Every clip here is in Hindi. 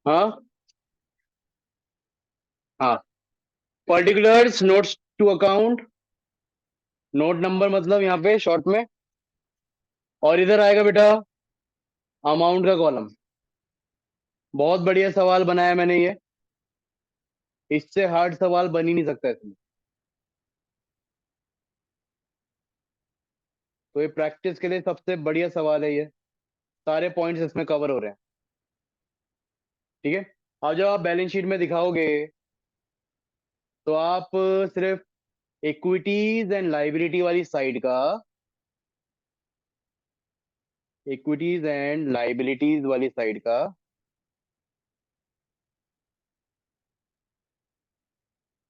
हाँ हाँ। Particulars notes to account, note number मतलब यहाँ पे शॉर्ट में। और इधर आएगा बेटा अमाउंट का कॉलम। बहुत बढ़िया सवाल बनाया मैंने ये। इससे हार्ड सवाल बन ही नहीं सकता इसमें। तो ये प्रैक्टिस के लिए सबसे बढ़िया सवाल है ये। सारे पॉइंट्स इसमें कवर हो रहे हैं। ठीक है। अब जब आप बैलेंस शीट में दिखाओगे तो आप सिर्फ इक्विटीज एंड लाइबिलिटी वाली साइड का, इक्विटीज एंड लाइबिलिटीज वाली साइड का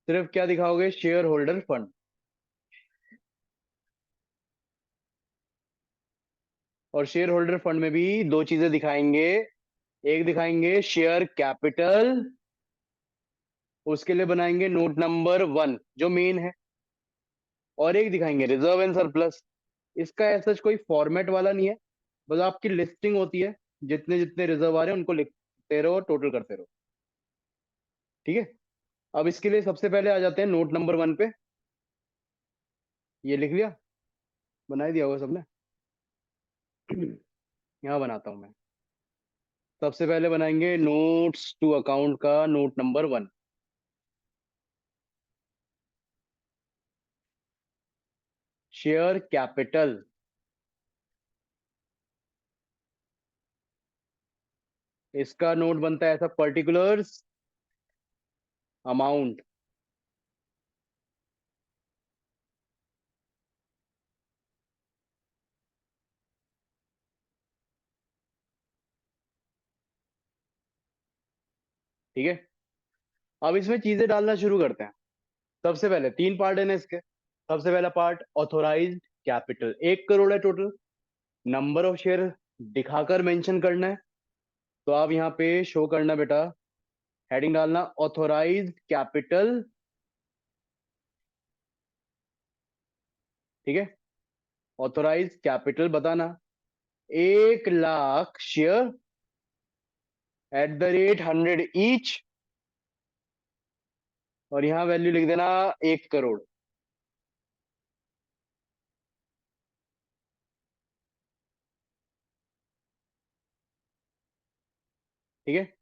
सिर्फ क्या दिखाओगे, शेयर होल्डर फंड। और शेयर होल्डर फंड में भी दो चीजें दिखाएंगे। एक दिखाएंगे शेयर कैपिटल, उसके लिए बनाएंगे नोट नंबर 1 जो मेन है। और एक दिखाएंगे रिजर्व एंड सरप्लस। इसका ऐसा कोई फॉर्मेट वाला नहीं है, बस आपकी लिस्टिंग होती है। जितने जितने रिजर्व आ रहे हैं उनको लिखते रहो, टोटल करते रहो। ठीक है। अब इसके लिए सबसे पहले आ जाते हैं नोट नंबर 1 पे। ये लिख लिया, बना ही दिया होगा सबने। यहाँ बनाता हूं मैं। सबसे पहले बनाएंगे नोट्स टू अकाउंट का नोट नंबर 1। शेयर कैपिटल, इसका नोट बनता है ऐसा, पर्टिकुलर्स अमाउंट। ठीक है। अब इसमें चीजें डालना शुरू करते हैं। सबसे पहले 3 पार्ट है ना इसके। सबसे पहला पार्ट ऑथोराइज्ड कैपिटल, 1 करोड़ है टोटल। नंबर ऑफ शेयर दिखाकर मेंशन करना है। तो आप यहाँ पे शो करना बेटा, हेडिंग डालना ऑथोराइज्ड कैपिटल। ठीक है। ऑथोराइज्ड कैपिटल बताना 1 lakh share at the rate 100 each. और यहाँ वैल्यू लिख देना 1 करोड़। ठीक है।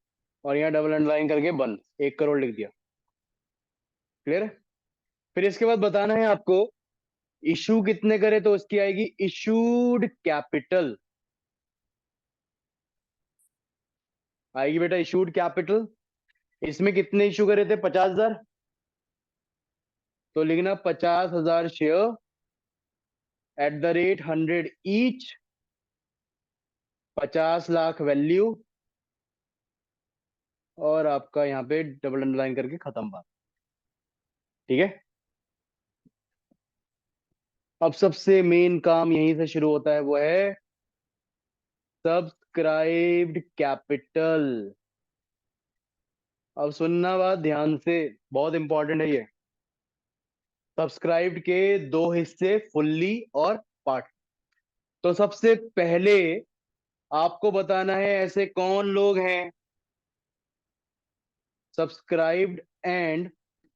और यहाँ डबल अंडरलाइन करके बंद, 1 करोड़ लिख दिया। क्लियर है। फिर इसके बाद बताना है आपको इशू कितने करे तो उसकी आएगी इशूड कैपिटल। आएगी बेटा इशूड कैपिटल। इसमें कितने इशू करे थे, 50,000। तो लिखना 50,000 share at the rate 100 each, 50 lakh value. और आपका यहाँ पे डबल अंडरलाइन करके खत्म बात। ठीक है। अब सबसे मेन काम यहीं से शुरू होता है, वो है सब्सक्राइब्ड कैपिटल। अब सुनना बात ध्यान से, बहुत इंपॉर्टेंट है ये। सब्सक्राइब्ड के दो हिस्से, फुल्ली और पार्ट। तो सबसे पहले आपको बताना है ऐसे कौन लोग हैं subscribed and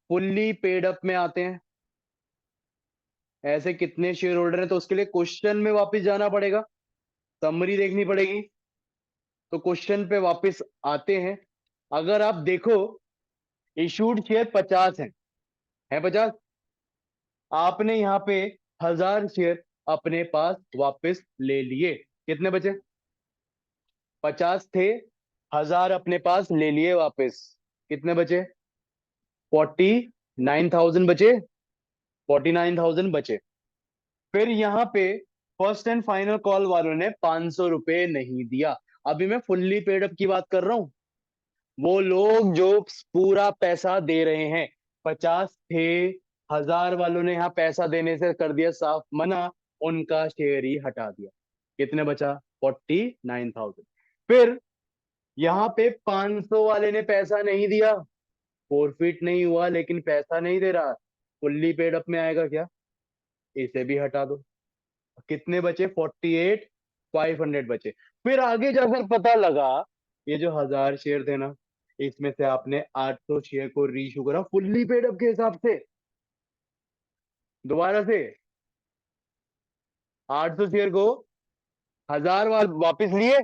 fully paid up में आते हैं। ऐसे कितने शेयर होल्डर हैं, तो उसके लिए क्वेश्चन में वापस जाना पड़ेगा, समरी देखनी पड़ेगी। तो क्वेश्चन पे वापस आते हैं। अगर आप देखो इशूड शेयर 50 है 50। आपने यहाँ पे 1,000 शेयर अपने पास वापस ले लिए। कितने बचे, 50 थे, 1,000 अपने पास ले लिए वापस। कितने बचे, 49,000 बचे। 49,000 बचे। फिर यहाँ पे फर्स्ट एंड फाइनल कॉल वालों ने 500 रुपए नहीं दिया। अभी मैं फुल्ली पेड अप की बात कर रहा हूं। वो लोग जो पूरा पैसा दे रहे हैं, 50 थे, 1,000 वालों ने यहाँ पैसा देने से कर दिया साफ मना, उनका शेयर ही हटा दिया। कितने बचा, 49,000। फिर यहाँ पे 500 वाले ने पैसा नहीं दिया, फॉरफिट नहीं हुआ लेकिन पैसा नहीं दे रहा, फुल्ली पेड अप में आएगा क्या, इसे भी हटा दो। कितने बचे, 48,500 बचे। फिर आगे जाकर पता लगा ये जो 1,000 शेयर थे ना, इसमें से आपने 800 शेयर को रीइश्यू करा फुल्ली पेड अप के हिसाब से। दोबारा से 800 शेयर को 1000 वापस लिए,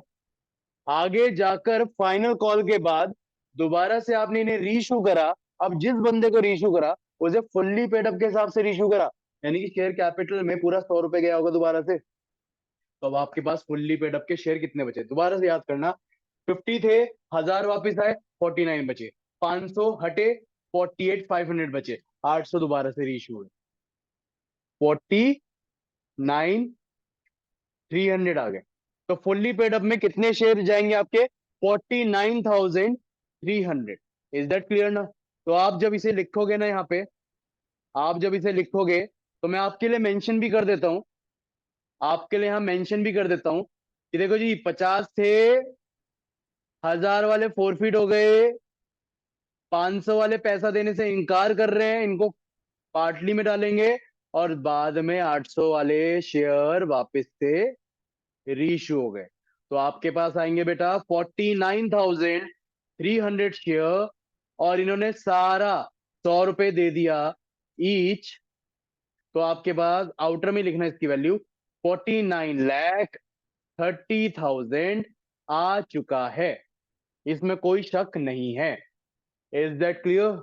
आगे जाकर फाइनल कॉल के बाद दोबारा से आपने इन्हें रीइश्यू करा। अब जिस बंदे को रीइश्यू करा उसे फुल्ली पेड अप के हिसाब से रीइश्यू करा, यानी कि शेयर कैपिटल में पूरा 100 रुपए गया होगा दोबारा से। तो अब आपके पास फुल्ली पेड अप के शेयर कितने बचे, दोबारा से याद करना। 50 थे, 1000 वापिस आए, 49 बचे, 500 हटे, 48,500 बचे, 800 दोबारा से रीइश्यू हुए, 49,300 आ गए। तो फुल्ली पेड अप में कितने शेयर जाएंगे आपके, 49,300। इज दैट क्लियर ना? तो आप जब इसे लिखोगे ना यहाँ पे, आप जब इसे लिखोगे तो मैं आपके लिए मेंशन भी कर देता हूं, आपके लिए यहां मेंशन भी कर देता हूं कि देखो जी 50 थे, 1000 वाले फोरफिट हो गए, 500 वाले पैसा देने से इनकार कर रहे हैं, इनको पार्टली में डालेंगे, और बाद में 800 वाले शेयर वापस से रीइश्यू हो गए। तो आपके पास आएंगे बेटा 49,300 शेयर, और इन्होंने सारा 100 रुपए दे दिया ईच। तो आपके पास आउटर में लिखना इसकी वैल्यू 49,30,000 आ चुका है, इसमें कोई शक नहीं है। Is that clear?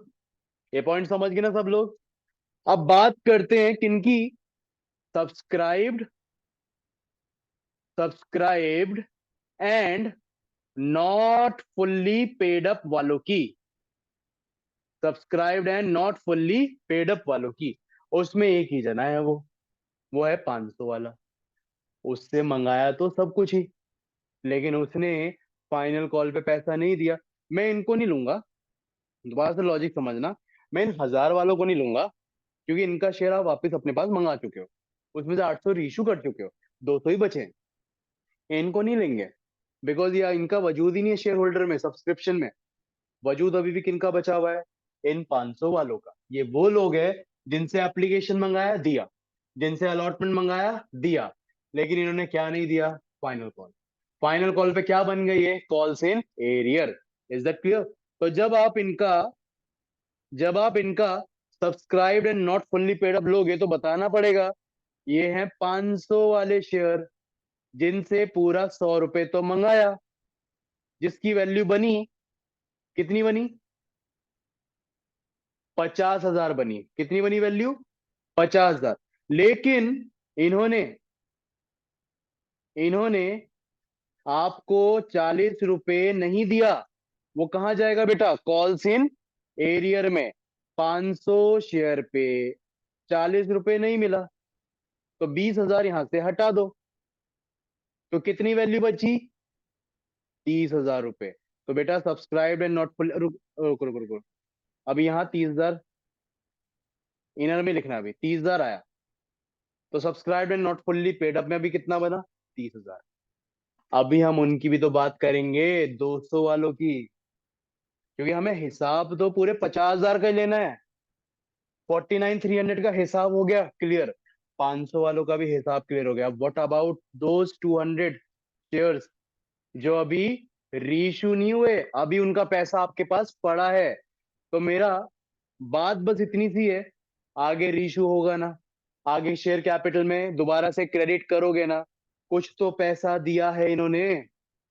ये पॉइंट समझ गए ना सब लोग? अब बात करते हैं किनकी, subscribed, subscribed and not fully paid up वालों की, subscribed and not fully paid up वालों की। उसमें एक ही जना है, वो है 500 वाला। उससे मंगाया तो सब कुछ ही, लेकिन उसने फाइनल कॉल पे पैसा नहीं दिया। मैं इनको नहीं लूंगा, दोबारा से लॉजिक समझना, मैं इन 1000 वालों को नहीं लूंगा, क्योंकि इनका शेयर आप वापस अपने पास मंगा चुके हो, उसमें से 800 रीइश्यू कर चुके हो, 200 ही बचे हैं। इनको नहीं लेंगे, बिकॉज ये इनका वजूद ही नहीं है शेयर होल्डर में, सब्सक्रिप्शन में। वजूद अभी भी किनका बचा हुआ है, इन 500 वालों का। ये वो लोग हैं जिनसे एप्लीकेशन मंगाया, दिया, जिनसे अलॉटमेंट मंगाया, दिया, लेकिन इन्होंने क्या नहीं दिया, फाइनल कॉल। फाइनल कॉल पे क्या बन गई है, calls in arrear. Is that clear? तो जब आप इनका subscribed and not fully paid up लोगे तो बताना पड़ेगा ये हैं 500 वाले शेयर, जिनसे पूरा 100 रुपए तो मंगाया, जिसकी वैल्यू बनी, कितनी बनी, 50,000 बनी। कितनी बनी वैल्यू, 50,000। लेकिन इन्होंने इन्होंने आपको 40 रुपए नहीं दिया। वो कहां जाएगा बेटा, कॉल्स इन एरियर में। 500 शेयर पे 40 रुपए नहीं मिला, तो 20,000 यहां से हटा दो, तो कितनी वैल्यू बची, 30,000 रुपए। तो बेटा सब्सक्राइब एंड नॉट फुल, रुक रुक रुक रुक रुक। अभी यहाँ 30,000 इनर में लिखना, अभी 30,000 आया, तो subscribe and not fully paid up में अभी कितना बना, 30,000। अभी हम उनकी भी तो बात करेंगे, 200 वालों की, क्योंकि हमें हिसाब तो पूरे 50,000 का ही लेना है। 49,300 का हिसाब हो गया क्लियर, 500 वालों का भी हिसाब क्लियर हो गया। व्हाट अबाउट दोज 200 शेयर्स जो अभी रीइश्यू नहीं हुए, अभी उनका पैसा आपके पास पड़ा है। तो मेरा बात बस इतनी सी है, आगे रीइश्यू होगा ना, आगे शेयर कैपिटल में दोबारा से क्रेडिट करोगे ना, कुछ तो पैसा दिया है इन्होंने।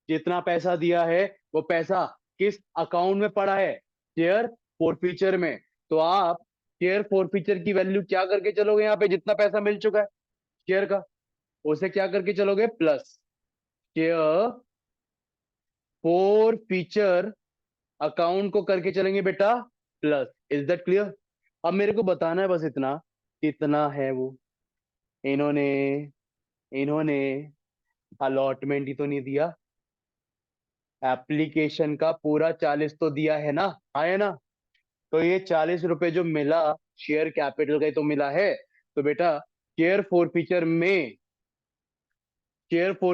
जितना पैसा दिया है वो पैसा किस अकाउंट में पड़ा है, शेयर फोरफीचर में। तो आप शेयर फोरफीचर की वैल्यू क्या करके चलोगे, यहाँ पे जितना पैसा मिल चुका है शेयर का, उसे क्या करके चलोगे, प्लस शेयर फोरफीचर अकाउंट को करके चलेंगे बेटा, प्लस। Is that clear? अब मेरे को बताना है बस इतना, कितना है वो, इन्होंने इन्होंने अलॉटमेंट ही तो नहीं दिया, एप्लीकेशन का पूरा 40 तो दिया है ना, आया ना? तो ये 40 रुपए जो मिला शेयर कैपिटल का ही तो मिला है। तो बेटा शेयर फोर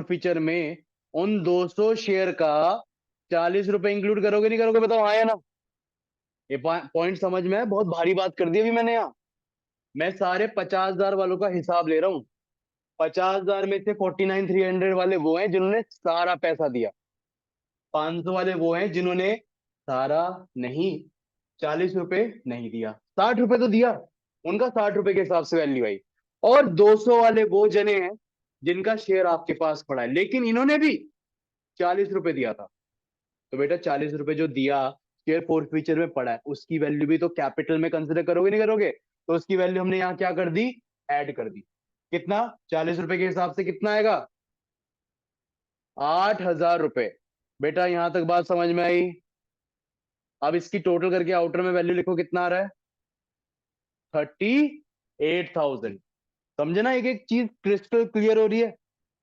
फीचर में उन 200 शेयर का 40 रुपए इंक्लूड करोगे नहीं करोगे, बताओ आया ना? ये पॉइंट समझ में है? बहुत भारी बात कर दी अभी मैंने यहाँ। मैं सारे 50,000 वालों का हिसाब ले रहा हूँ। 50,000 में से 49,300 वाले वो हैं जिन्होंने सारा पैसा दिया, 500 वाले वो हैं जिन्होंने सारा नहीं, 40 रुपए नहीं दिया, 60 रुपए तो दिया। उनका 60 रुपए के हिसाब से वैल्यू आई। और 200 वाले वो जने हैं जिनका शेयर आपके पास पड़ा है, लेकिन इन्होंने भी 40 रुपए दिया था। तो बेटा 40 रुपए जो दिया, शेयर फोर फ्यूचर में पड़ा है, उसकी वैल्यू भी तो कैपिटल में कंसिडर करोगे नहीं करोगे? तो उसकी वैल्यू हमने यहाँ क्या कर दी, ऐड कर दी। कितना, 40 रुपए के हिसाब से कितना आएगा, 8,000 रुपए। बेटा यहां तक बात समझ में आई? अब इसकी टोटल करके आउटर में वैल्यू लिखो, कितना आ रहा है, 38,000। समझे ना, एक एक चीज क्रिस्टल क्लियर हो रही है,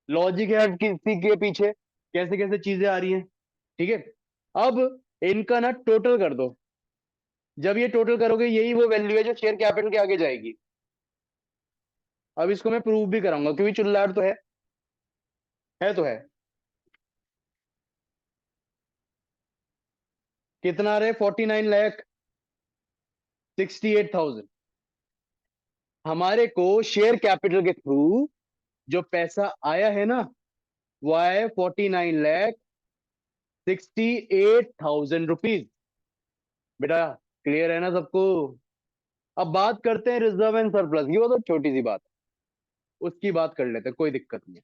लॉजिक है हर किसी के पीछे, कैसे कैसे चीजें आ रही हैं। ठीक है, अब इनका ना टोटल कर दो। जब ये टोटल करोगे, यही वो वैल्यू है जो शेयर कैपिटल के आगे जाएगी। अब इसको मैं प्रूव भी कराऊंगा, क्योंकि चिल्लाट तो है तो है। कितना आ रहे, 49,68,000। हमारे को शेयर कैपिटल के थ्रू जो पैसा आया है ना, वो आया है 49,68,000 रुपीज। बेटा क्लियर है ना सबको? अब बात करते हैं रिजर्व एंड सरप्लस की, वो तो छोटी सी बात है, उसकी बात कर लेते हैं, कोई दिक्कत नहीं है।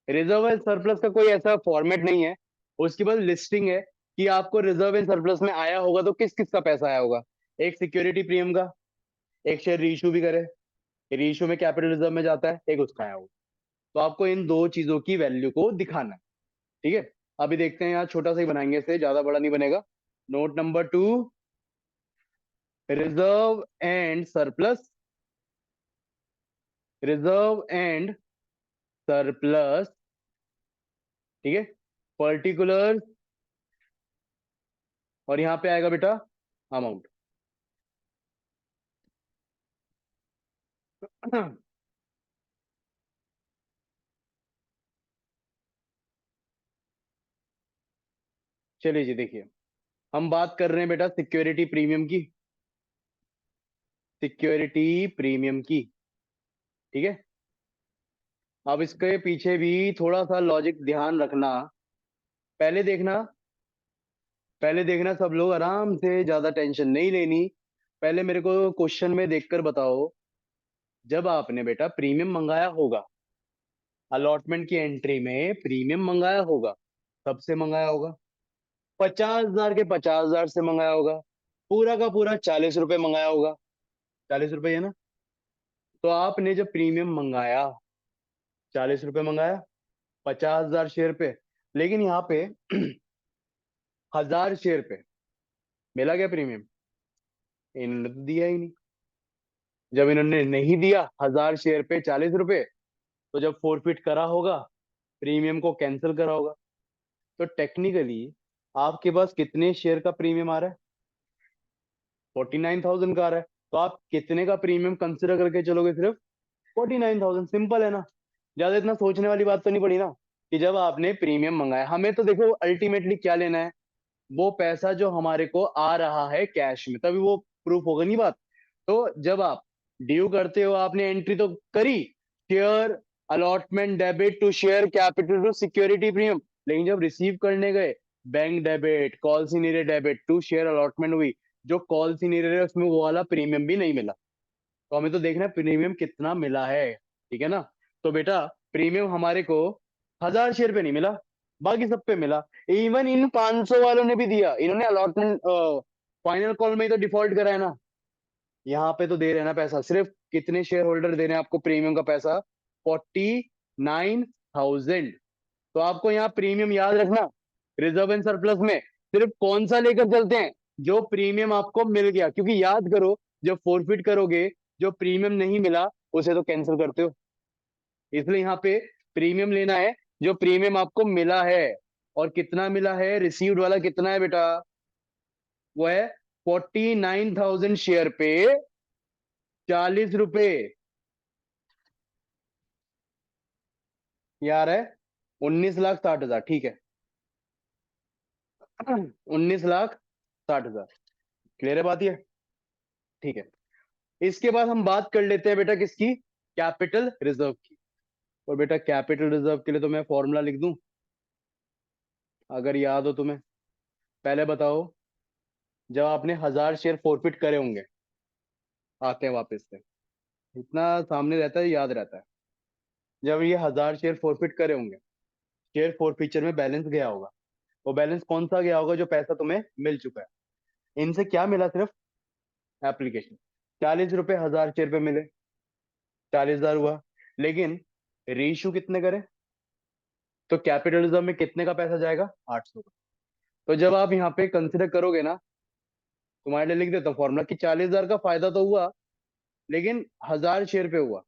रिजर्व एंड सरप्लस का कोई ऐसा फॉर्मेट नहीं है, उसके बाद लिस्टिंग है कि आपको रिजर्व एंड सरप्लस में आया होगा तो किस किस का पैसा आया होगा। एक सिक्योरिटी प्रीमियम का, एक शेयर रीइशू भी करे, रीइशू में कैपिटल रिजर्व में जाता है, एक उसका आया होगा। तो आपको इन दो चीजों की वैल्यू को दिखाना है। ठीक है, अभी देखते हैं, यहाँ छोटा सा ही बनाएंगे, इसे ज्यादा बड़ा नहीं बनेगा। Note number 2, reserve and surplus, reserve and surplus, ठीक है, पर्टिकुलर, और यहां पे आएगा बेटा अमाउंट। चलिए जी, देखिए हम बात कर रहे हैं बेटा सिक्योरिटी प्रीमियम की, सिक्योरिटी प्रीमियम की। ठीक है, अब इसके पीछे भी थोड़ा सा लॉजिक ध्यान रखना। पहले देखना, पहले देखना सब लोग आराम से, ज्यादा टेंशन नहीं लेनी। पहले मेरे को क्वेश्चन में देखकर बताओ, जब आपने बेटा प्रीमियम मंगाया होगा, अलॉटमेंट की एंट्री में प्रीमियम मंगाया होगा, सबसे मंगाया होगा, 50,000 के 50,000 से मंगाया होगा, पूरा का पूरा 40 रुपए मंगाया होगा, 40 रुपए है ना? तो आपने जब प्रीमियम मंगाया, 40 रुपए मंगाया, 50,000 शेयर पे, लेकिन यहाँ पे 1,000 शेयर पे मिला क्या प्रीमियम? इन्होंने तो दिया ही नहीं। जब इन्होंने नहीं दिया 1,000 शेयर पे 40 रुपए, तो जब फोरफिट करा होगा, प्रीमियम को कैंसिल करा होगा, तो टेक्निकली आपके पास कितने शेयर का प्रीमियम आ रहा है, 49,000 का आ रहा है। तो आप कितने का प्रीमियम कंसिडर करके चलोगे, सिर्फ 49,000। सिंपल है ना, ज्यादा इतना सोचने वाली बात तो नहीं पड़ी ना। कि जब आपने प्रीमियम मंगाया, हमें तो देखो अल्टीमेटली क्या लेना है, वो पैसा जो हमारे को आ रहा है कैश में, तभी वो प्रूफ होगा नहीं बात। तो जब आप ड्यू करते हो, आपने एंट्री तो करी, share allotment debit to share capital to security premium, लेकिन जब रिसीव करने गए, bank debit, call senior debit to share allotment हुई, जो कॉल सीनियर है उसमें वो वाला प्रीमियम भी नहीं मिला। तो हमें तो देखना है प्रीमियम कितना मिला है। ठीक है ना? तो बेटा प्रीमियम हमारे को 1,000 शेयर पे नहीं मिला, बाकी सब पे मिला। इवन इन 500 वालों ने भी दिया, इन्होंने अलॉटमेंट फाइनल कॉल में ही तो डिफॉल्ट करा है ना। यहाँ पे तो दे रहे हैं ना पैसा, सिर्फ कितने शेयर होल्डर दे रहे हैं आपको प्रीमियम का पैसा, 49,000। तो आपको यहाँ प्रीमियम याद रखना, रिजर्व एंड सरप्लस में सिर्फ कौन सा लेकर चलते हैं, जो प्रीमियम आपको मिल गया। क्योंकि याद करो, जब फोरफिट करोगे, जो प्रीमियम नहीं मिला उसे तो कैंसिल करते हो, इसलिए यहाँ पे प्रीमियम लेना है जो प्रीमियम आपको मिला है। और कितना मिला है, रिसीव्ड वाला कितना है बेटा, वो है 49,000 शेयर पे 40 रुपए। यार है 19,60,000, ठीक है, 19,60,000। क्लियर है बात ये? ठीक है, इसके बाद हम बात कर लेते हैं बेटा किसकी, कैपिटल रिजर्व की। और बेटा कैपिटल रिजर्व के लिए तो मैं फॉर्मूला लिख दूं, अगर याद हो तुम्हें। पहले बताओ, जब आपने 1000 शेयर फॉरफिट करे होंगे, आते हैं वापस से, इतना सामने रहता है, याद रहता है। जब ये 1000 शेयर फॉरफिट करे होंगे, शेयर फॉरफीचर में बैलेंस गया होगा। वो बैलेंस कौन सा गया होगा? जो पैसा तुम्हें मिल चुका है। इनसे क्या मिला? सिर्फ एप्लीकेशन। 40 रुपए 1000 शेयर पे मिले, 40,000 हुआ। लेकिन रीइश्यू कितने करे? तो कैपिटलिज्म में कितने का पैसा जाएगा? 800 का। तो जब आप यहाँ पे कंसिडर करोगे ना, तुम्हारे लिए लिख देता हूँ फॉर्मूला, कि 40,000 का फायदा तो हुआ, लेकिन 1000 शेयर पे हुआ,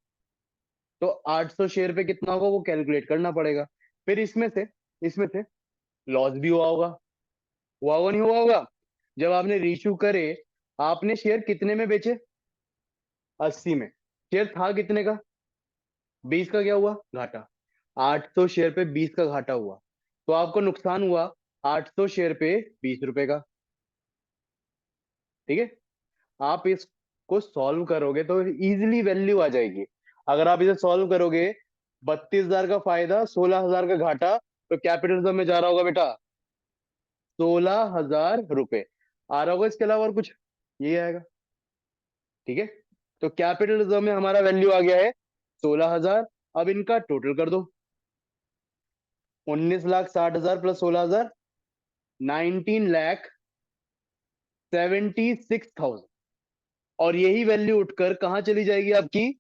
तो 800 शेयर पे कितना होगा वो कैलकुलेट करना पड़ेगा। फिर इसमें से लॉस भी हुआ होगा नहीं हुआ होगा? जब आपने रीइश्यू करे, आपने शेयर कितने में बेचे? 80 में। शेयर था कितने का? 20 का। क्या हुआ? घाटा। 800 शेयर पे 20 का घाटा हुआ, तो आपको नुकसान हुआ 800 शेयर पे 20 रुपए का। ठीक है। आप इसको सॉल्व करोगे तो इजीली वैल्यू आ जाएगी। अगर आप इसे सॉल्व करोगे, 32,000 का फायदा, 16,000 का घाटा, तो कैपिटलिज्म में जा रहा होगा बेटा 16,000 रुपए आ रहा होगा। इसके अलावा और कुछ? यही आएगा। ठीक है। तो कैपिटलिज्म में हमारा वैल्यू आ गया है 16,000। अब इनका टोटल कर दो, 19,60,000 प्लस 16,000, 19,76,000। और यही वैल्यू उठकर कहां चली जाएगी आपकी?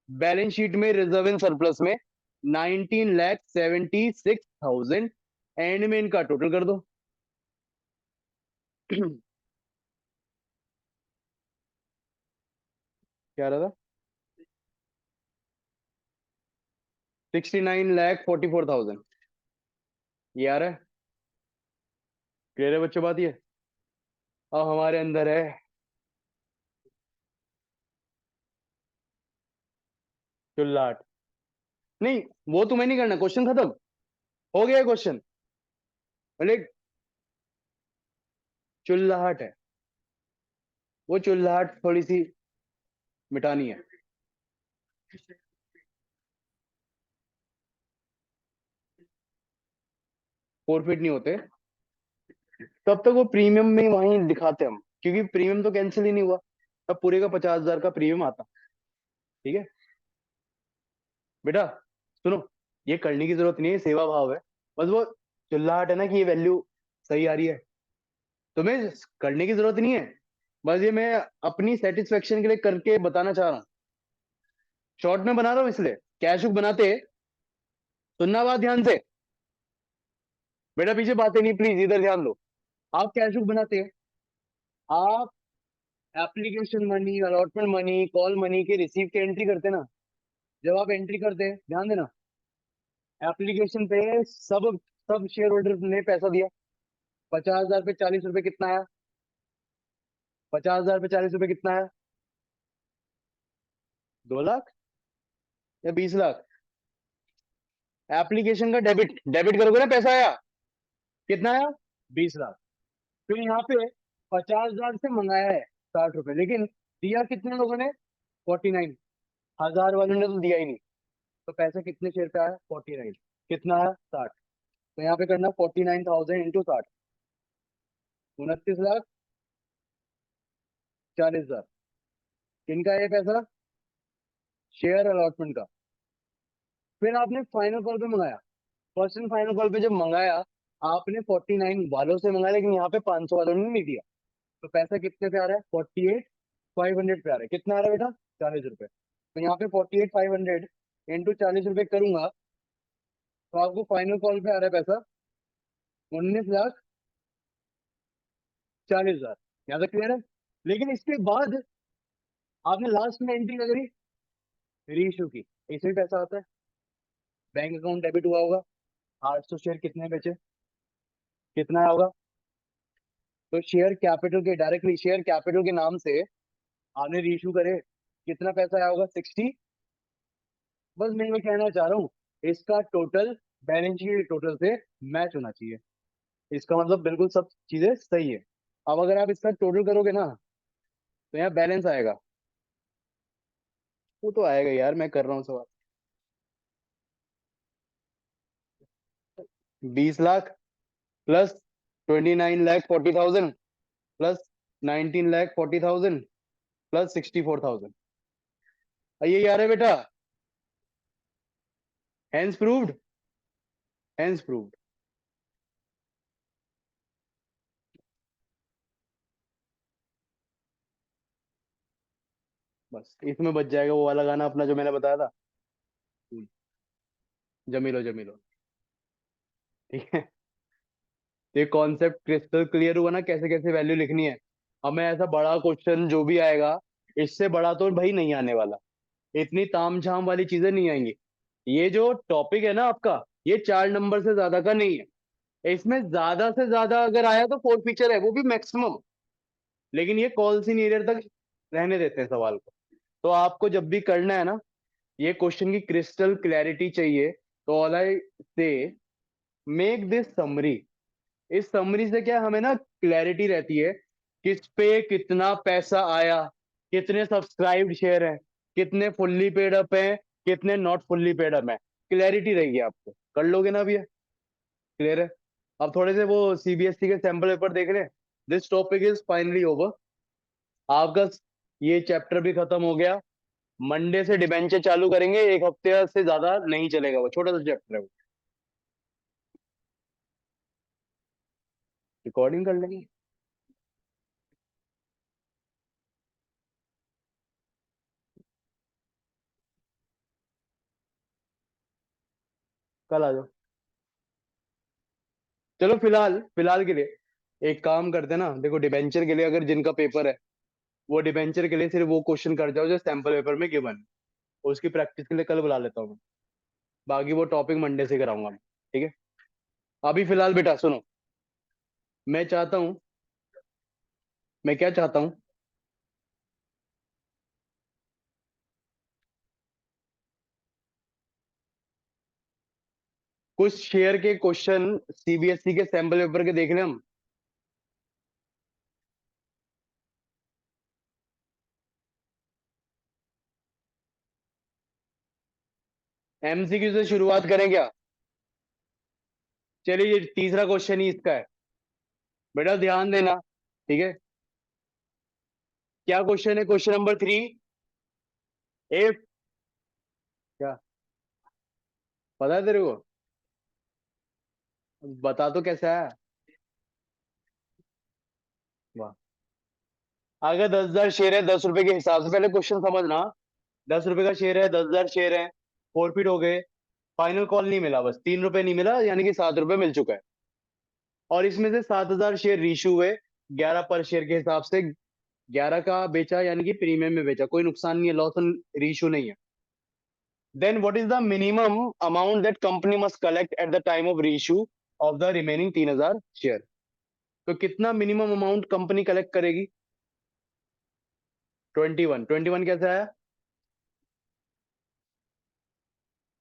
बैलेंस शीट में रिजर्व इन सरप्लस में 19,76,000। एंड में इनका टोटल कर दो। क्या रहा था? 69,44,000। ये आ रहा है? क्लियर है बच्चों बात? ये अब हमारे अंदर है चुल्लाट। नहीं, वो तुम्हें नहीं करना, क्वेश्चन खत्म हो गया। क्वेश्चन बोले चुल्लाहट है, वो चुल्लाहट थोड़ी सी मिटानी है। फॉरफिट नहीं होते तब तक वो प्रीमियम में वहीं दिखाते हम, क्योंकि प्रीमियम तो कैंसिल ही नहीं हुआ। अब पूरे का 50,000 का प्रीमियम आता। ठीक है बेटा, सुनो, ये करने की जरूरत नहीं है, सेवा भाव है। बस वो चिल्लाहट है ना कि ये वैल्यू सही आ रही है, तुम्हें करने की जरूरत नहीं है। बस ये मैं अपनी सेटिस्फेक्शन के लिए करके बताना चाह रहा हूँ। शॉर्ट में बना रहा हूँ इसलिए। कैश बुक बनाते, सुनना बात ध्यान से बेटा, पीछे बातें नहीं, प्लीज इधर ध्यान दो। आप कैश बुक बनाते, आप application money, allotment money, call money के रिसीव की एंट्री करते ना। जब आप एंट्री करते, ध्यान देना, एप्लीकेशन पे सब सब शेयर होल्डर ने पैसा दिया। 50,000 पे 40 रुपए कितना आया? 50,000 पे 40 रुपए कितना आया? 2 लाख या 20 लाख? एप्लीकेशन का डेबिट डेबिट करोगे ना, पैसा आया कितना आया? 20 लाख। फिर यहाँ पे 50,000 से मंगाया है 60 रुपए, लेकिन दिया कितने लोगों ने? 49। 1000 वालों ने तो दिया ही नहीं। तो पैसा कितने शेयर पे आया? 49। कितना आया? 60। तो यहाँ पे करना 49,000 इंटू 60, 29,40,000। किनका है ये पैसा? शेयर अलॉटमेंट का। फिर आपने फाइनल कॉल पे मंगाया, फर्स्ट एंड फाइनल कॉल पे जब मंगाया, आपने 49 वालों से मंगाया, लेकिन यहाँ पे 500 वालों ने नहीं दिया। तो पैसा कितने पे आ रहा है? 48,500 पे आ रहा है। कितना आ रहा है बेटा? 40 रुपए। तो यहाँ पे 48,500 इंटू 40 रुपए करूंगा, तो आपको फाइनल कॉल पे आ रहा है पैसा 19,40,000। यहाँ तक क्लियर है? लेकिन इसके बाद आपने लास्ट में एंट्री करी, रीइश्यू की, इसमें पैसा आता है, बैंक अकाउंट डेबिट हुआ होगा। 800 शेयर कितने बेचे? कितना आया होगा? तो शेयर कैपिटल के, डायरेक्टली शेयर कैपिटल के नाम से आपने रीइश्यू करे, कितना पैसा आया होगा? 60। बस मैं ये कहना चाह रहा हूँ, इसका टोटल बैलेंस शीट टोटल से मैच होना चाहिए। इसका मतलब बिल्कुल सब चीजें सही है। अब अगर आप इसका टोटल करोगे ना, तो यहाँ बैलेंस आएगा। वो तो आएगा यार, मैं कर रहा हूँ सवाल। 20 लाख प्लस 29,40,000 प्लस 19,40,000 प्लस 64,000। यही आ रहा है बेटा। Hence proved. Hence proved. बस इसमें बच जाएगा वो वाला गाना अपना जो मैंने बताया था। जमीलो जमीलो। ठीक है। तो ये कॉन्सेप्ट क्रिस्टल क्लियर हुआ ना, कैसे कैसे वैल्यू लिखनी है। हमें ऐसा बड़ा क्वेश्चन जो भी आएगा, इससे बड़ा तो भाई नहीं आने वाला। इतनी तामझाम वाली चीजें नहीं आएंगी। ये जो टॉपिक है ना आपका, ये 4 नंबर से ज्यादा का नहीं है। इसमें ज्यादा से ज्यादा अगर आया तो फोर फीचर है, वो भी मैक्सिमम। लेकिन ये कॉल सी एरियर तक रहने देते हैं सवाल को। तो आपको जब भी करना है ना, ये क्वेश्चन की क्रिस्टल क्लैरिटी चाहिए, तो ऑल आई से मेक दिस समरी। इस समरी से क्या हमें ना क्लैरिटी रहती है, किस पे कितना पैसा आया, कितने सब्सक्राइब्ड शेयर हैं, कितने फुल्ली पेड अप हैं, कितने नॉट फुल्ली पेड अप हैं। क्लैरिटी रहेगी आपको, कर लोगे ना भैया। क्लियर है। अब थोड़े से वो सीबीएसई के सैंपल पेपर देख रहे हैं। This topic is finally over. आपका ये चैप्टर भी खत्म हो गया। मंडे से डिबेंचर चालू करेंगे, एक हफ्ते से ज्यादा नहीं चलेगा, वो छोटा सा चैप्टर है वो। रिकॉर्डिंग कर लेंगे। कल आ जाओ। चलो फिलहाल फिलहाल के लिए एक काम करते हैं ना, देखो डिबेंचर के लिए अगर जिनका पेपर है, वो डिबेंचर के लिए सिर्फ वो क्वेश्चन कर जाओ जो सैंपल पेपर में गिवन है। उसकी प्रैक्टिस के लिए कल बुला लेता हूँ मैं। बाकी वो टॉपिक मंडे से कराऊंगा मैं। ठीक है। अभी फिलहाल बेटा सुनो। मैं चाहता हूँ, मैं क्या चाहता हूँ, कुछ शेयर के क्वेश्चन सीबीएसई के सैंपल पेपर के देख लें हम। एमसीक्यू से शुरुआत करें क्या? चलिए, ये तीसरा क्वेश्चन ही इसका है। बेटा ध्यान देना। ठीक है। क्या क्वेश्चन है? Question number 3। इफ, क्या पता है तेरे को? बता तो कैसा है। वाह। अगर 10,000 शेयर है 10 रुपए के हिसाब से, पहले क्वेश्चन समझना। 10 रुपए का शेयर है, 10,000 शेयर है, फॉरफिट हो गए। फाइनल कॉल नहीं मिला, बस 3 रुपए नहीं मिला, यानी कि 7 रुपए मिल चुका है। और इसमें से 7,000 शेयर रीशू हुए, 11 पर शेयर के हिसाब से। 11 का बेचा, यानी कि प्रीमियम में बेचा, कोई नुकसान नहीं है, लॉस ऑन रीशू नहीं है। Then what is the minimum amount that company must collect at the time of reissue of the remaining 3,000 share. तो कितना मिनिमम अमाउंट कंपनी कलेक्ट करेगी? 21। 21 कैसे आया?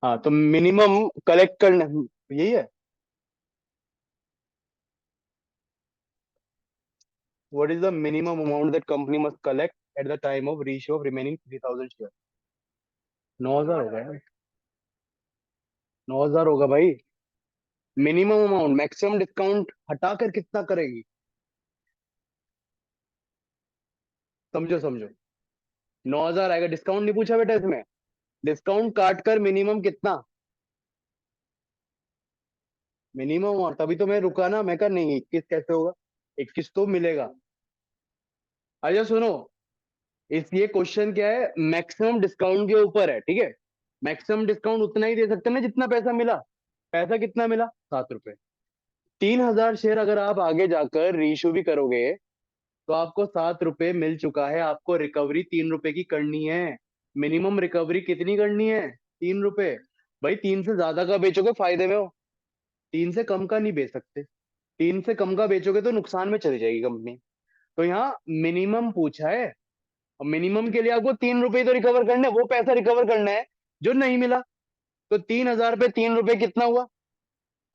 हाँ, तो मिनिमम कलेक्ट करना यही है। What is the minimum amount that company must collect at the time of reissue of remaining 3,000 share? 9,000 होगा यार। 9,000 होगा भाई। मिनिमम अमाउंट, मैक्सिमम डिस्काउंट हटाकर कितना करेगी? समझो समझो। 9,000 आएगा, डिस्काउंट नहीं पूछा बेटा इसमें। डिस्काउंट काट कर मिनिमम कितना? मिनिमम, और तभी तो मैं रुका ना, मैं कहा नहीं 21 कैसे होगा, 21 तो मिलेगा। अच्छा सुनो, इस ये क्वेश्चन क्या है, मैक्सिमम डिस्काउंट के ऊपर है। ठीक है। मैक्सिमम डिस्काउंट उतना ही दे सकते हैं ना जितना पैसा मिला। पैसा कितना मिला? 7 रुपए। 3,000 शेयर अगर आप आगे जाकर रीइश्यू भी करोगे, तो आपको 7 रुपए मिल चुका है, आपको रिकवरी 3 रुपए की करनी है। मिनिमम रिकवरी कितनी करनी है? 3 रुपए। भाई 3 से ज्यादा का बेचोगे फायदे में हो, 3 से कम का नहीं बेच सकते। 3 से कम का बेचोगे तो नुकसान में चली जाएगी कंपनी। तो यहाँ मिनिमम पूछा है, और मिनिमम के लिए आपको 3 रुपए तो रिकवर करना है, वो पैसा रिकवर करना है जो नहीं मिला। तो 3,000 पे 3 रुपए कितना हुआ?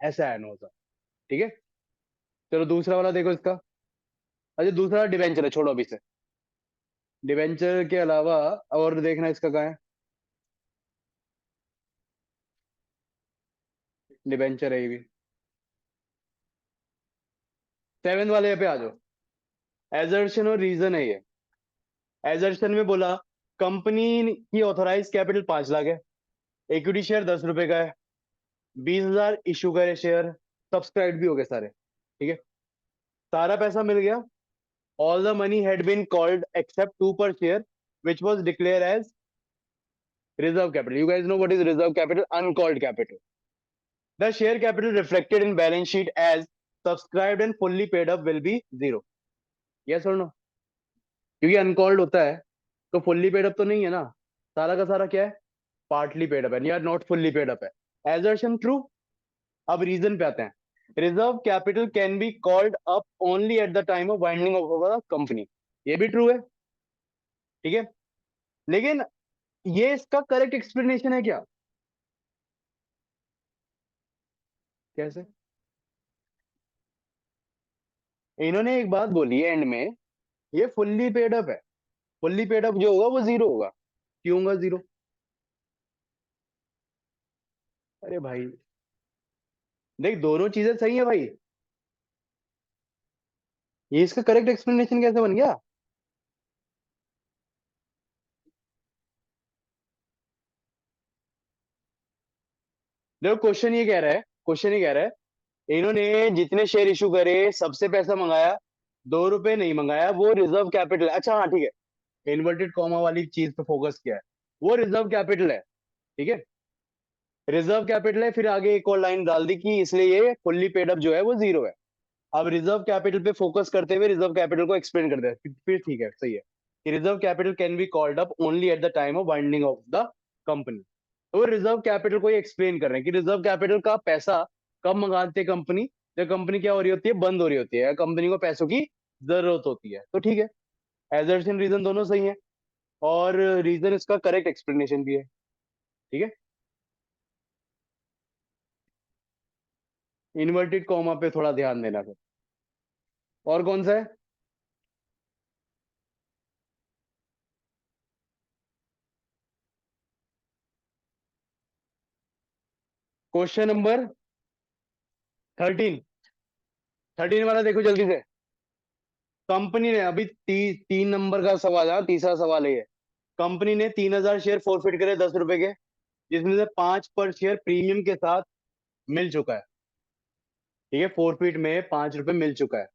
ऐसा है 9,000। ठीक है। चलो दूसरा वाला देखो इसका। अच्छा दूसरा डिवेंचर है, छोड़ो अभी से। डिवेंचर के अलावा और देखना इसका कहाँ है। डिवेंचर है ये भी। 7 वाले पे आ जाओ। एजर्शन और रीजन है ये। एजर्शन में बोला कंपनी की ऑथोराइज कैपिटल 5 लाख है, इक्विटी शेयर 10 रुपए का है, 20,000 इशू करे शेयर, सब्सक्राइब भी हो गए सारे, ठीक है, सारा पैसा मिल गया। All the money had been called except 2 per share which was declared as reserve capital. You guys know what is reserve capital? Uncalled capital. The share capital reflected in balance sheet as subscribed and fully paid up will be zero. Yes और नो? क्योंकि अनकॉल्ड होता है तो फुल्ली पेड अप तो नहीं है ना, सारा का सारा क्या है, पार्टली पेड अप है, या नॉट फुल्ली पेड अप है। Assertion true. अब रीजन पे आते हैं। Reserve capital can be called up only eight the time of winding of the company. ये भी ट्रू है, ठीक है, लेकिन ये इसका करेक्ट एक्सप्लेनेशन है क्या? कैसे? इन्होंने एक बात बोली है एंड में, ये फुल्ली पेड अप है, फुल्ली पेड अप जो होगा वो जीरो होगा। क्यों होगा जीरो? अरे भाई देख, दोनों चीजें सही है भाई, ये इसका करेक्ट एक्सप्लेनेशन कैसे बन गया? देखो क्वेश्चन ये कह रहा है, क्वेश्चन ये कह रहा है इन्होंने जितने शेयर इशू करे सबसे पैसा मंगाया, 2 रुपए नहीं मंगाया, वो रिजर्व कैपिटल। अच्छा हाँ ठीक है, इन्वर्टेड कॉमा वाली चीज पे फोकस किया है, वो रिजर्व कैपिटल है, ठीक है, रिजर्व कैपिटल है, फिर आगे एक और लाइन डाल दी कि इसलिए ये फुल्ली पेड अप जो है वो जीरो है। अब रिजर्व कैपिटल पे फोकस करते हुए रिजर्व कैपिटल को एक्सप्लेन कर दे, फिर ठीक है, सही है कि reserve capital can be called up only eight the time of winding of the company. तो वो रिजर्व कैपिटल को एक्सप्लेन कर रहे हैं कि रिजर्व कैपिटल का पैसा कब मंगाते हैं कंपनी, जब कंपनी क्या हो रही होती है, बंद हो रही होती है, कंपनी को पैसों की जरूरत होती है। तो ठीक है, एजर्शन रीजन दोनों सही है, और रीजन इसका करेक्ट एक्सप्लेनेशन भी है, ठीक है। इन्वर्टेड कॉमा पे थोड़ा ध्यान देना फिर। और कौन सा है? Question number 13। 13 वाला देखो जल्दी से। कंपनी ने अभी 3 नंबर का सवाल है, तीसरा सवाल है ये। कंपनी ने 3,000 शेयर फोरफिट करे 10 रुपए के, जिसमें से 5 पर शेयर प्रीमियम के साथ मिल चुका है, ठीक है, फोरफिट में 5 रुपए मिल चुका है।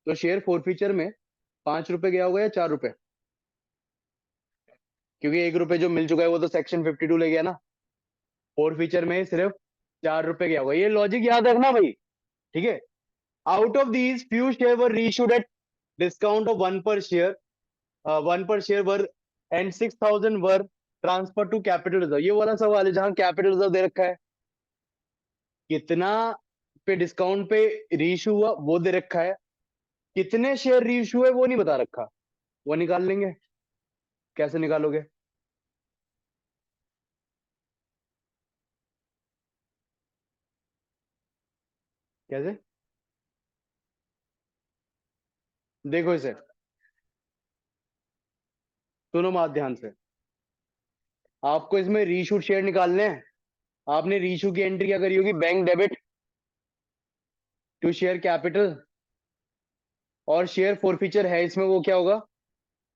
तो शेयर फोरफीचर में 5 रुपए गया होगा या 4 रुपए? क्योंकि 1 रुपए जो मिल चुका है वो तो सेक्शन 52 ले गया ना, फोरफीचर में सिर्फ 4 रुपए गया होगा, ये लॉजिक याद रखना भाई, ठीक है। Out of these few share were reissued at discount of 1 per share, 1 per share were and 6,000 were transfer to capital reserve. ये वाला सवाल है जहां कैपिटल रिजर्व दे रखा है, कितना पे डिस्काउंट पे रीइश्यू हुआ वो दे रखा है, कितने शेयर रीइश्यू है वो नहीं बता रखा। वो निकाल लेंगे, कैसे निकालोगे? कैसे? देखो इसे, सुनो बात ध्यान से। आपको इसमें रीइश्यू शेयर निकालने हैं, आपने रीइश्यू की एंट्री क्या करी होगी, bank debit to share capital, और शेयर फॉरफीचर है इसमें, वो क्या होगा,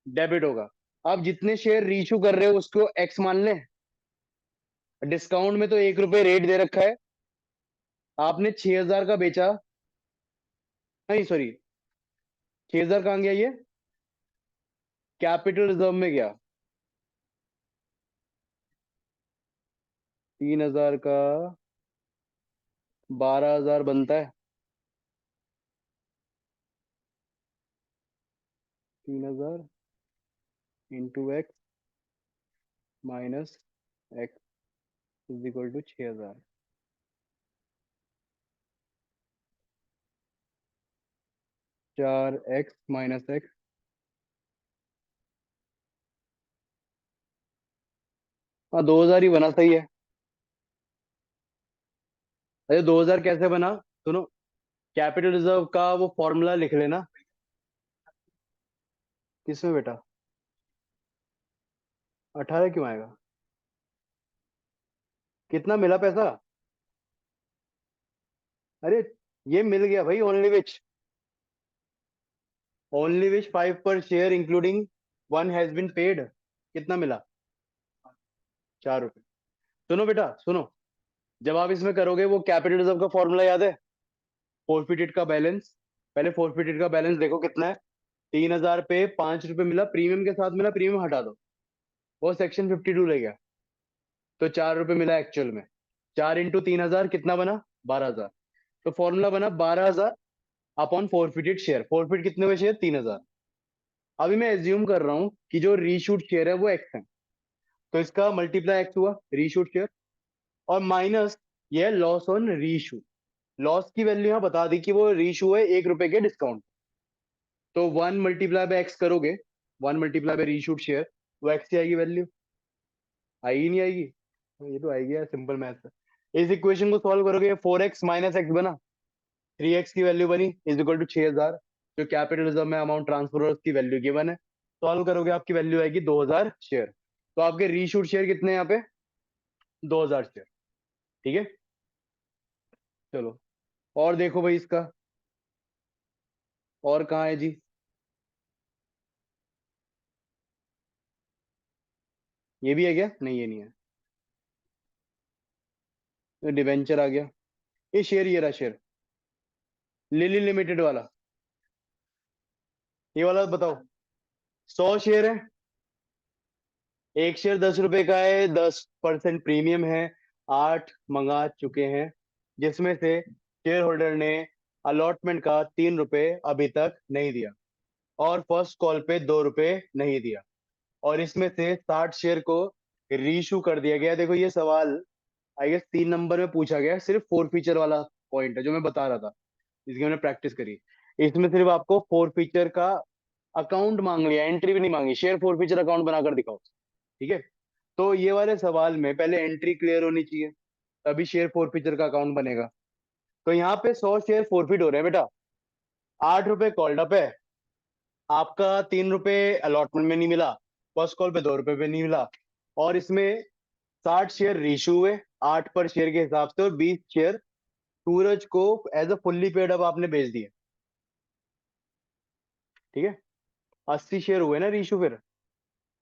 डेबिट होगा। आप जितने शेयर रीइश्यू कर रहे हो उसको एक्स मान लें, डिस्काउंट में तो 1 रुपए रेट दे रखा है, आपने 6,000 का बेचा, नहीं सॉरी, 6,000 कहाँ गया ये, कैपिटल रिजर्व में गया, 3,000 का 12,000 बनता है, 3,000 into X minus X is equal to 6,000। 4x minus X, हाँ 2,000 ही बना, सही है। अरे 2,000 कैसे बना, सुनो, कैपिटल रिजर्व का वो फॉर्मूला लिख लेना। किसमें बेटा? 18 क्यों आएगा? कितना मिला पैसा? अरे ये मिल गया भाई, only which only which 5 per share including 1 has been paid, कितना मिला? 4 रुपए। सुनो बेटा सुनो, जब आप इसमें करोगे वो कैपिटल रिजर्व का फॉर्मूला याद है? फोरफिटेड का बैलेंस, पहले फोरफिटेड का बैलेंस देखो कितना है। 3,000 पे 5 रुपए मिला, प्रीमियम के साथ मिला, प्रीमियम हटा दो, वो सेक्शन 52 ले गया, तो 4 रुपए मिला एक्चुअल में। 4 × 3,000 कितना बना? 12,000। तो फॉर्मूला बना 12,000 अपॉन फोरफिटेड शेयर। फोरफिट कितने हुए शेयर? 3,000। अभी मैं एज्यूम कर रहा हूं कि जो रीशूट शेयर है वो एक्स है, तो इसका मल्टीप्लाई एक्स हुआ रीशूट शेयर, और माइनस ये लॉस ऑन रीशू। लॉस की वैल्यू यहां बता दी कि वो रीशू है 1 रुपए के डिस्काउंट, तो 1 × एक्स करोगे, 1 × रीशूट शेयर, वो एक्स की आएगी वैल्यू, आएगी नहीं आएगी? ये तो आएगी यार, सिंपल मैथ है। इस इक्वेशन को सॉल्व करोगे, 4x माइनस एक्स बना, 3x की वैल्यू बनी इज इक्वल टू 6,000, जो कैपिटल रिजर्व में अमाउंट ट्रांसफर और उसकी वैल्यू गिवन है। सॉल्व करोगे आपकी वैल्यू आएगी 2,000 शेयर। तो आपके रीशूट शेयर कितने हैं यहाँ पे? 2,000 शेयर। ठीक है, चलो और देखो भाई इसका, और कहाँ है जी? ये भी है क्या? नहीं ये नहीं है, डिवेंचर आ गया। ये शेयर, ये रहा शेयर, लिली लिमिटेड वाला, ये वाला बताओ। 100 शेयर है, एक शेयर 10 रुपए का है, 10% प्रीमियम है, 8 मंगा चुके हैं, जिसमें से शेयर होल्डर ने अलॉटमेंट का 3 रुपए अभी तक नहीं दिया, और फर्स्ट कॉल पे 2 रुपए नहीं दिया, और इसमें से 60 शेयर को रीइशू कर दिया गया। देखो ये सवाल आई गेस 3 नंबर में पूछा गया है, सिर्फ फोर फीचर वाला पॉइंट है जो मैं बता रहा था, इसकी मैंने प्रैक्टिस करी। इसमें सिर्फ आपको फोर फीचर का अकाउंट मांग लिया, एंट्री भी नहीं मांगी, शेयर फोर फीचर अकाउंट बनाकर दिखाओ। ठीक है, तो ये वाले सवाल में पहले एंट्री क्लियर होनी चाहिए, तभी शेयर फोरफीचर का अकाउंट बनेगा। तो यहाँ पे 100 शेयर फोरफीट हो रहे हैं बेटा, 8 रुपए कॉल्ड अप है, आपका 3 रुपए अलॉटमेंट में नहीं मिला, फर्स्ट कॉल पे 2 रुपए पे नहीं मिला, और इसमें 60 शेयर रीशू हुए 8 पर शेयर के हिसाब से, और 20 शेयर सूरज को as a fully paid up आपने बेच दिए। ठीक है, 80 शेयर हुए ना रीशू, फिर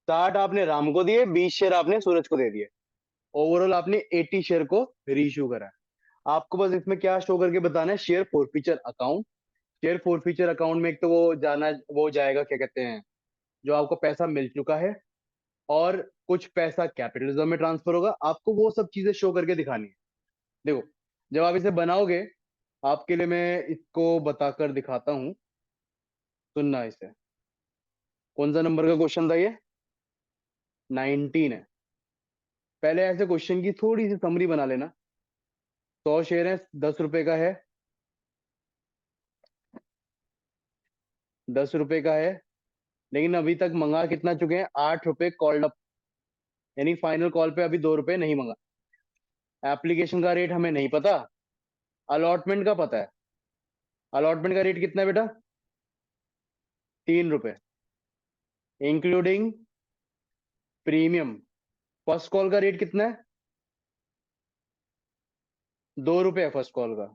60 आपने राम को दिए, 20 शेयर आपने सूरज को दे दिए, ओवरऑल आपने 80 शेयर को रीशू करा है। आपको बस इसमें क्या शो करके बताना है? Share forfeiture account. Share forfeiture account में एक तो वो जाना, वो जाएगा क्या कहते हैं, जो आपको पैसा मिल चुका है, और कुछ पैसा कैपिटलिज्म में ट्रांसफर होगा, आपको वो सब चीजें शो करके दिखानी है। देखो जब आप इसे बनाओगे, आपके लिए मैं इसको बताकर दिखाता हूँ, सुनना इसे। कौन सा नंबर का क्वेश्चन था ये? 19 है। पहले ऐसे क्वेश्चन की थोड़ी सी समरी बना लेना। 100 शेयर है, 10 रुपए का है, 10 रुपए का है, लेकिन अभी तक मंगा कितना चुके हैं? 8 रुपए कॉल्ड अप, यानी फाइनल कॉल पे अभी 2 रुपए नहीं मंगा। एप्लीकेशन का रेट हमें नहीं पता, अलॉटमेंट का पता है। अलॉटमेंट का रेट कितना है बेटा? 3 रुपए इंक्लूडिंग प्रीमियम। फर्स्ट कॉल का रेट कितना है? 2 रुपए है फर्स्ट कॉल का,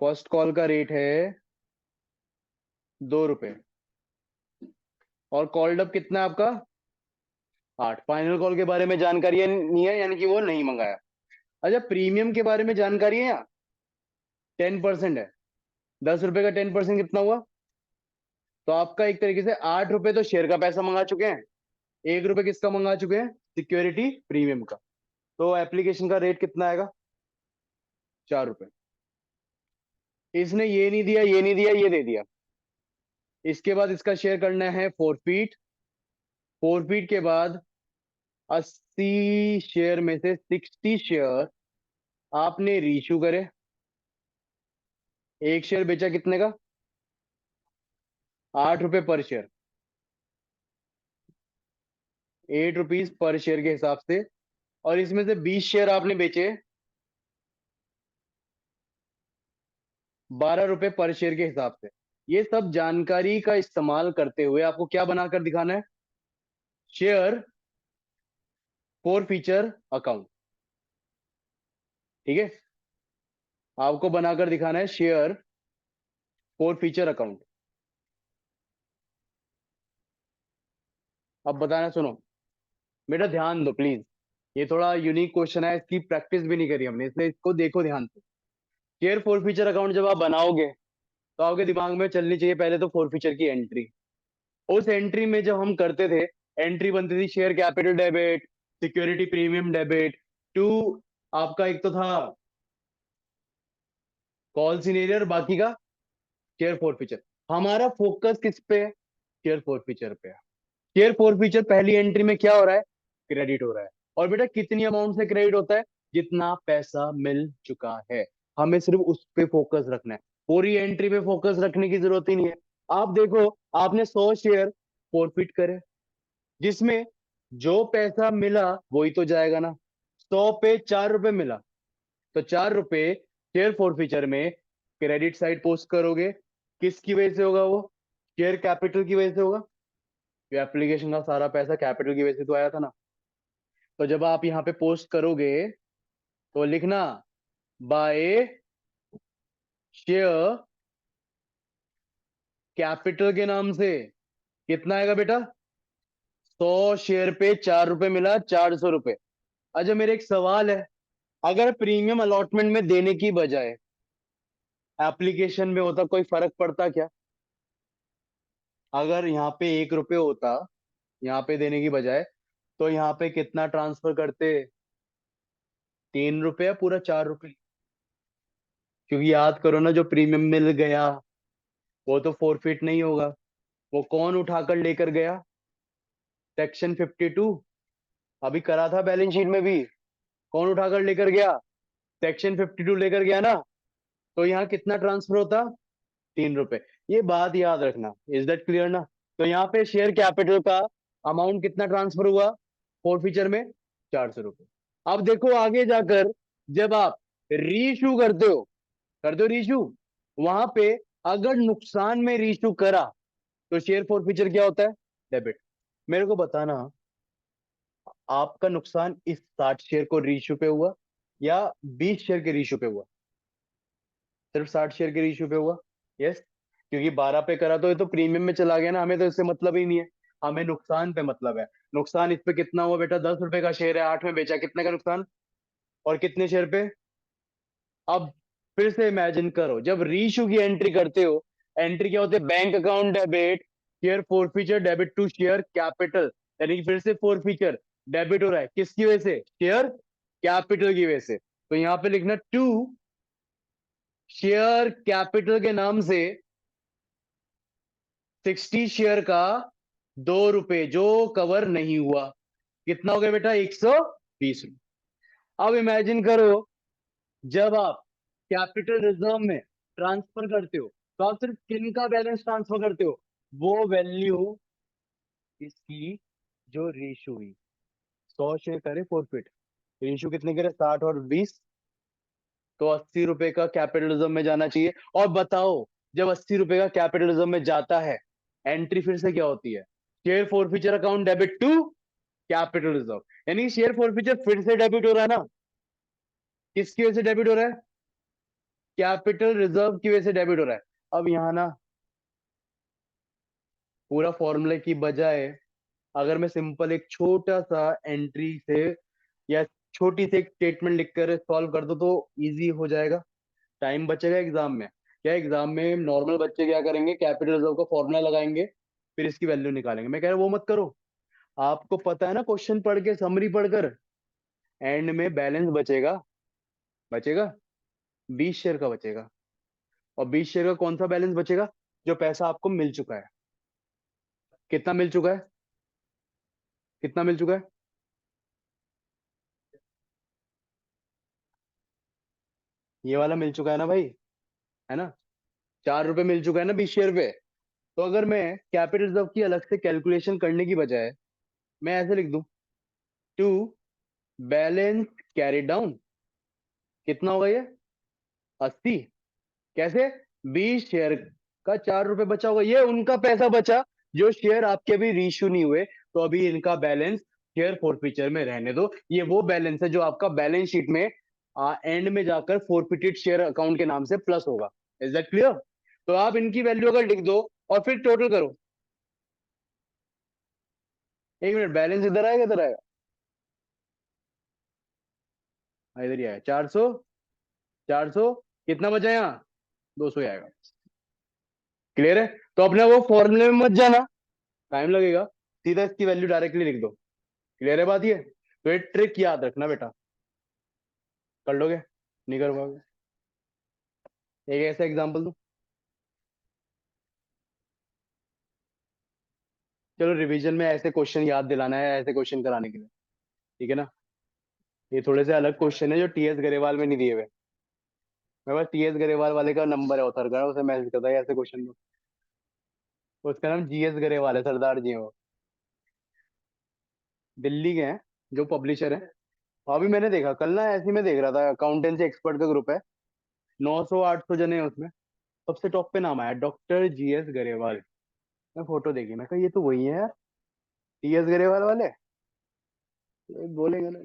फर्स्ट कॉल का रेट है 2 रुपए, और कॉल्ड अप कितना है आपका? 8। फाइनल कॉल के बारे में जानकारी नहीं है, यानी कि वो नहीं मंगाया। अच्छा प्रीमियम के बारे में जानकारी है? यहाँ 10% है, 10 रुपए का 10% कितना हुआ? तो आपका एक तरीके से 8 रुपए तो शेयर का पैसा मंगा चुके हैं, 1 रुपए किसका मंगा चुके हैं? सिक्योरिटी प्रीमियम का। तो एप्लीकेशन का रेट कितना आएगा? 4 रुपए। इसने ये नहीं दिया, ये नहीं दिया, ये दे दिया। इसके बाद इसका शेयर करना है फोरफीट। फोरफीट के बाद 80 शेयर में से 60 शेयर आपने रीइशू करे। एक शेयर बेचा कितने का? 8 रुपए पर शेयर, 8 रुपीज पर शेयर के हिसाब से, और इसमें से 20 शेयर आपने बेचे 12 रुपए पर शेयर के हिसाब से। ये सब जानकारी का इस्तेमाल करते हुए आपको क्या बनाकर दिखाना है? Share four feature account. ठीक है, आपको बनाकर दिखाना है शेयर फोर फीचर अकाउंट। अब बताना, सुनो बेटा, ध्यान दो प्लीज। ये थोड़ा यूनिक क्वेश्चन है, इसकी प्रैक्टिस भी नहीं करी हमने, इसलिए इसको देखो ध्यान से। शेयर फोर फीचर अकाउंट जब आप बनाओगे तो आपके दिमाग में चलनी चाहिए पहले तो फोर फीचर की एंट्री। उस एंट्री में जब हम करते थे, एंट्री बनती थी share capital debit, security premium debit, to आपका एक तो था कॉल सीनियर, बाकी का शेयर फोर फीचर। हमारा फोकस किस पे है? शेयर फोर फीचर पे है। शेयर फोर फीचर पहली एंट्री में क्या हो रहा है? क्रेडिट हो रहा है। और बेटा कितनी अमाउंट से क्रेडिट होता है? जितना पैसा मिल चुका है। हमें सिर्फ उस पे फोकस रखना है, पूरी एंट्री पे फोकस रखने की जरूरत ही नहीं है। आप देखो, आपने 100 शेयर फॉरफिट करे, जिसमें जो पैसा मिला वही तो जाएगा ना। 100 पे 4 रुपए मिला, तो 4 रुपए शेयर फॉरफीचर में क्रेडिट साइड पोस्ट करोगे। किसकी वजह से होगा वो? शेयर कैपिटल की वजह से होगा। ये एप्लीकेशन का सारा पैसा कैपिटल की वजह से तो आया था ना। तो जब आप यहाँ पे पोस्ट करोगे तो लिखना बाय शेयर कैपिटल के नाम से। कितना आएगा बेटा? 100 शेयर पे 4 रुपए मिला, 400 रुपए। अच्छा, मेरे एक सवाल है, अगर प्रीमियम अलॉटमेंट में देने की बजाय एप्लीकेशन में होता, कोई फर्क पड़ता क्या? अगर यहाँ पे 1 रुपए होता, यहाँ पे देने की बजाय, तो यहाँ पे कितना ट्रांसफर करते? 3 रुपए या पूरा 4 रुपए? क्योंकि याद करो ना, जो प्रीमियम मिल गया वो तो फोरफिट नहीं होगा। वो कौन उठाकर लेकर गया? सेक्शन 52। अभी करा था बैलेंस शीट में भी। कौन उठाकर लेकर गया? सेक्शन 52 लेकर गया ना। तो यहाँ कितना ट्रांसफर होता? 3 रुपए। ये बात याद रखना। इज दैट क्लियर ना? तो यहाँ पे शेयर कैपिटल का अमाउंट कितना ट्रांसफर हुआ फोर फीचर में? 400 रुपए। अब देखो आगे जाकर, जब आप रीइशू करते हो रीइशू, वहां पे अगर नुकसान में रीइशू करा तो शेयर फोर फीचर क्या होता है? डेबिट। मेरे को बताना, आपका नुकसान इस 60 शेयर को रीइशू पे हुआ या 20 शेयर के रीइशू पे हुआ? सिर्फ 60 शेयर के रेशियो पे हुआ। यस, क्योंकि 12 पे करा तो ये तो प्रीमियम में चला गया ना, हमें तो इससे मतलब ही नहीं है। हमें नुकसान पे मतलब है। नुकसान इस पे कितना हुआ बेटा? 10 रुपए का शेयर है, 8 में बेचा, कितने का नुकसान? और कितने शेयर पे? अब फिर से इमेजिन करो, जब रीइश्यू की एंट्री करते हो, एंट्री क्या होती है? Bank account debit, share forfeiture debit to share capital. यानी कि फिर से फोरफीचर डेबिट हो रहा है, किसकी वजह से? शेयर कैपिटल की वजह से। तो यहां पे लिखना टू शेयर कैपिटल के नाम से 60 शेयर का 2 रुपए जो कवर नहीं हुआ। कितना हो गया बेटा? 120 रुपए। अब इमेजिन करो, जब आप कैपिटल रिजर्व में ट्रांसफर करते हो तो आप सिर्फ किन का बैलेंस ट्रांसफर करते हो? वो वैल्यू इसकी जो रेशो हुई। 100 शेयर करे फॉरफिट, रेशो कितने करे? 60 और 20, तो 80 रुपए का कैपिटलिज्म में जाना चाहिए। और बताओ, जब 80 रुपए का कैपिटलिज्म में जाता है, एंट्री फिर से क्या होती है? Share forfeiture account debit to capital reserve. यानी शेयर फॉरफीचर फिर से डेबिट हो रहा है ना। किसकी वजह से डेबिट हो रहा है? कैपिटल रिजर्व की वजह से डेबिट हो रहा है। अब यहाँ ना, पूरा फॉर्मूले की बजाय अगर मैं सिंपल एक छोटा सा एंट्री से या छोटी सी एक स्टेटमेंट लिखकर सॉल्व कर दो तो इजी हो जाएगा, टाइम बचेगा एग्जाम में। क्या एग्जाम में नॉर्मल बच्चे क्या करेंगे? कैपिटल रिजर्व का फॉर्मूला लगाएंगे, फिर इसकी वैल्यू निकालेंगे। मैं कह रहा हूं वो मत करो। आपको पता है ना, क्वेश्चन पढ़ के समरी पढ़कर एंड में बैलेंस बचेगा। बचेगा 20 शेयर का बचेगा। और 20 शेयर का कौन सा बैलेंस बचेगा? जो पैसा आपको मिल चुका है। कितना मिल चुका है? कितना मिल चुका है? ये वाला मिल चुका है ना भाई, है ना? 4 रुपए मिल चुका है ना 20 शेयर पे। तो अगर मैं कैपिटल रिजर्व की अलग से कैलकुलेशन करने की बजाय मैं ऐसे लिख दूं, टू बैलेंस कैरी डाउन, कितना होगा ये? 80। कैसे? 20 शेयर का 4 रुपए बचा होगा, ये उनका पैसा बचा जो शेयर आपके अभी रीइश्यू नहीं हुए। तो अभी इनका बैलेंस शेयर फॉरफीचर में रहने दो। ये वो बैलेंस है जो आपका बैलेंस शीट में एंड में जाकर फॉरफिटेड शेयर अकाउंट के नाम से प्लस होगा। Is that clear? तो आप इनकी वैल्यू अगर लिख दो और फिर टोटल करो, एक मिनट, बैलेंस इधर आएगा इधर आएगा? हाँ, इधर ही आएगा। 400। 400। कितना बचा यहाँ? 200 ही आएगा। क्लियर है? तो अपने वो फॉर्मूले में मत जाना, टाइम लगेगा। सीधा इसकी वैल्यू डायरेक्टली लिख दो। क्लियर है बात ये? तो ये ट्रिक याद रखना बेटा। कर लोगे? नहीं कर पाओगे? एक ऐसा एग्जांपल दो। चलो, रिवीजन में ऐसे क्वेश्चन याद दिलाना है, ऐसे क्वेश्चन कराने के लिए। ठीक है ना? ये थोड़े से अलग क्वेश्चन है जो टीएस गरेवाल में नहीं दिए हुए। मेरे पास टीएस गरेवाल वाले का नंबर है, उतर कर उसे मैसेज करता है ऐसे क्वेश्चन में। उसका नाम जीएस गरेवाल है, सरदार जी हैं वो। दिल्ली के हैं, जो पब्लिशर है। अभी मैंने देखा कल ना, ऐसे ही मैं देख रहा था, अकाउंटेंसी एक्सपर्ट का ग्रुप है। 900 800 जने हैं उसमें। सबसे टॉप पे नाम आया, डॉक्टर जीएस गरेवाल। मैं फोटो देखी, मैं कहा ये तो वही है यार, टीएस गरेवाल वाले। ये बोलेंगे ना।